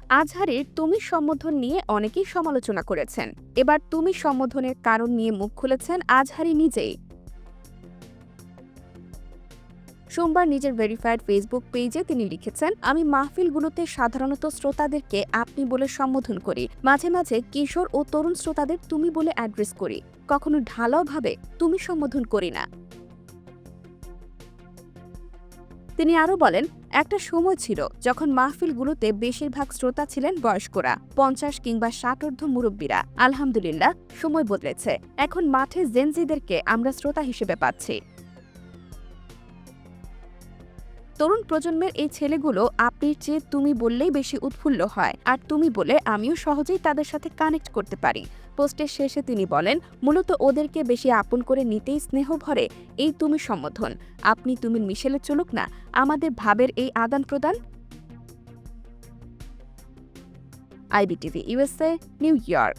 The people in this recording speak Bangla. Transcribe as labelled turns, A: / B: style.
A: আজহারের তুমি সম্বোধন নিয়ে অনেকেই সমালোচনা করেছেন। এবার তুমি সম্বোধনের কারণ নিয়ে মুখ খুলেছেন আজহারি নিজেই। সোমবার নিজের ভেরিফাইড ফেসবুক পেজে তিনি লিখেছেন, আমি মাহফিলগুলোতে সাধারণত শ্রোতাদেরকে আপনি বলে সম্বোধন করি, মাঝে মাঝে কিশোর ও তরুণ শ্রোতাদের তুমি বলে অ্যাড্রেস করি, কখনো ঢালাওভাবে তুমি সম্বোধন করি না। তিনি আরও বলেন, একটা সময় ছিল যখন মাহফিলগুলোতে বেশিরভাগ শ্রোতা ছিলেন বয়স্করা, 50 কিংবা 60 ঊর্ধ্ব মুরব্বীরা। আলহামদুলিল্লাহ, সময় বদলেছে, এখন মাঠে জেনজিদেরকে আমরা শ্রোতা হিসেবে পাচ্ছি। তরুণ প্রজন্মের এই ছেলেগুলো আপনির চেয়ে তুমি বললেই বেশি উৎফুল্ল হয়, আর তুমি বলে আমিও সহজেই তাদের সাথে কানেক্ট করতে পারি। পোস্টের শেষে তিনি বলেন, মূলত ওদেরকে বেশি আপন করে নিতেই স্নেহ ভরে এই তুমি সম্বোধন। আপনি তুমি মিশেলে চলুক না আমাদের ভাবের এই আদান প্রদান। IBTV USA, new York.